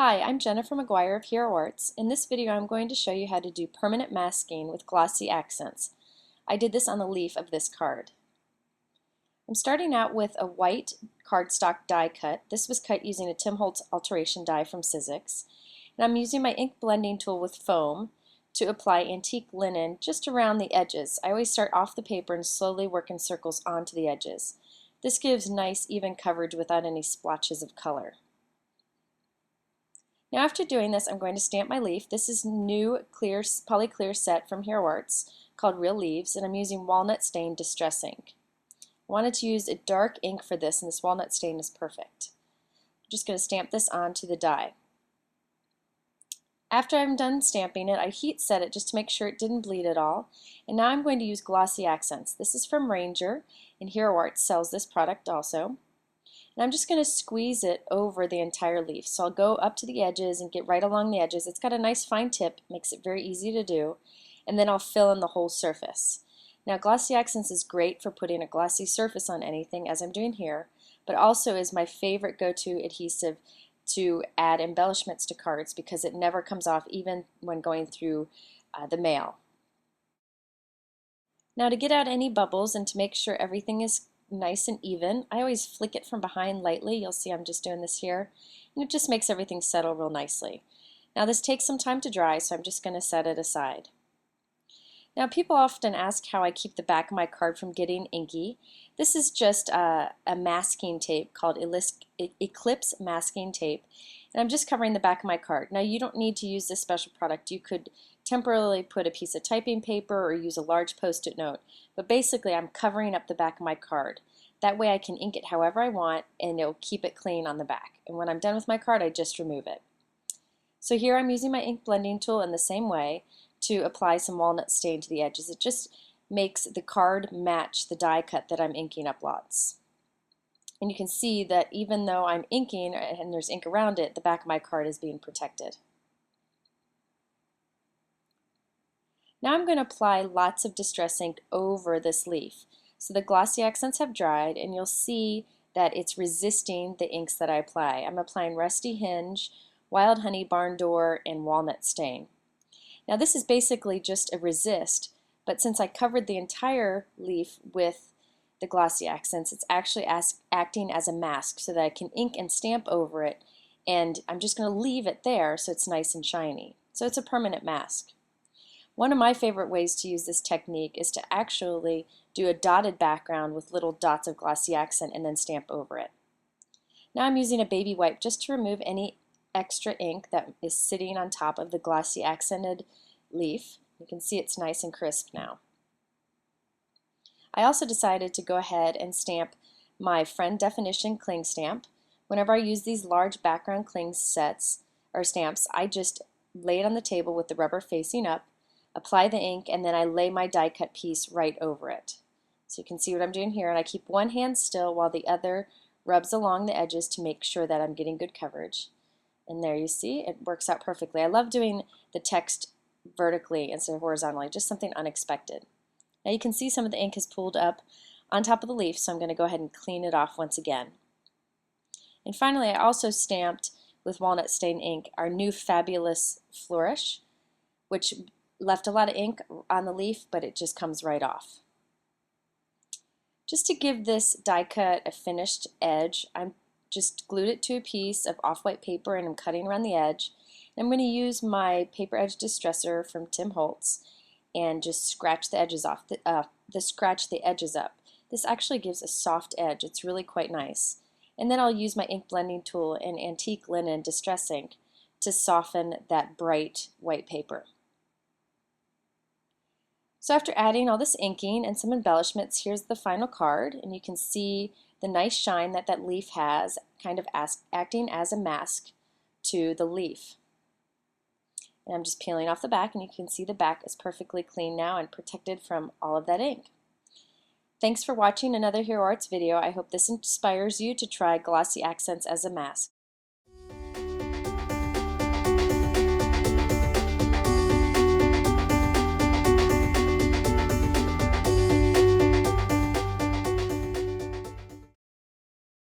Hi, I'm Jennifer McGuire of Hero Arts. In this video I'm going to show you how to do permanent masking with glossy accents. I did this on the leaf of this card. I'm starting out with a white cardstock die cut. This was cut using a Tim Holtz alteration die from Sizzix. And I'm using my ink blending tool with foam to apply antique linen just around the edges. I always start off the paper and slowly work in circles onto the edges. This gives nice even coverage without any splotches of color. Now after doing this, I'm going to stamp my leaf. This is new clear polyclear set from Hero Arts called Real Leaves, and I'm using walnut stain distress ink. I wanted to use a dark ink for this, and this walnut stain is perfect. I'm just going to stamp this onto the die. After I'm done stamping it, I heat set it just to make sure it didn't bleed at all. And now I'm going to use glossy accents. This is from Ranger, and Hero Arts sells this product also. And I'm just going to squeeze it over the entire leaf. So I'll go up to the edges and get right along the edges. It's got a nice fine tip, makes it very easy to do. And then I'll fill in the whole surface. Now glossy accents is great for putting a glossy surface on anything, as I'm doing here, but also is my favorite go-to adhesive to add embellishments to cards because it never comes off even when going through the mail. Now to get out any bubbles and to make sure everything is nice and even, I always flick it from behind lightly. You'll see I'm just doing this here, and it just makes everything settle real nicely. Now this takes some time to dry, so I'm just going to set it aside. Now people often ask how I keep the back of my card from getting inky. This is just a masking tape called Eclipse masking tape, and I'm just covering the back of my card. Now you don't need to use this special product. You could temporarily put a piece of typing paper or use a large post-it note, but basically I'm covering up the back of my card. That way I can ink it however I want and it'll keep it clean on the back. And when I'm done with my card, I just remove it. So here I'm using my ink blending tool in the same way to apply some walnut stain to the edges. It just makes the card match the die cut that I'm inking up lots. And you can see that even though I'm inking and there's ink around it, the back of my card is being protected. Now I'm going to apply lots of distress ink over this leaf. So the glossy accents have dried, and you'll see that it's resisting the inks that I apply. I'm applying Rusty Hinge, Wild Honey, Barn Door, and Walnut Stain. Now this is basically just a resist, but since I covered the entire leaf with the glossy accents, it's actually acting as a mask so that I can ink and stamp over it, and I'm just going to leave it there so it's nice and shiny. So it's a permanent mask. One of my favorite ways to use this technique is to actually do a dotted background with little dots of glossy accent and then stamp over it. Now I'm using a baby wipe just to remove any extra ink that is sitting on top of the glossy accented leaf. You can see it's nice and crisp now. I also decided to go ahead and stamp my Friend Definition cling stamp. Whenever I use these large background cling sets or stamps, I just lay it on the table with the rubber facing up, apply the ink, and then I lay my die cut piece right over it. So you can see what I'm doing here, and I keep one hand still while the other rubs along the edges to make sure that I'm getting good coverage. And there you see, it works out perfectly. I love doing the text vertically instead of horizontally, just something unexpected. Now you can see some of the ink has pooled up on top of the leaf, so I'm going to go ahead and clean it off once again. And finally, I also stamped with walnut stain ink our new Fabulous Flourish, which left a lot of ink on the leaf, but it just comes right off. Just to give this die cut a finished edge, I'm just glued it to a piece of off-white paper and I'm cutting around the edge. And I'm going to use my paper edge distresser from Tim Holtz and just scratch the edges off, scratch the edges up. This actually gives a soft edge. It's really quite nice. And then I'll use my ink blending tool and antique linen distress ink to soften that bright white paper. So after adding all this inking and some embellishments, here's the final card, and you can see the nice shine that that leaf has, kind of acting as a mask to the leaf. And I'm just peeling off the back, and you can see the back is perfectly clean now and protected from all of that ink. Thanks for watching another Hero Arts video. I hope this inspires you to try glossy accents as a mask.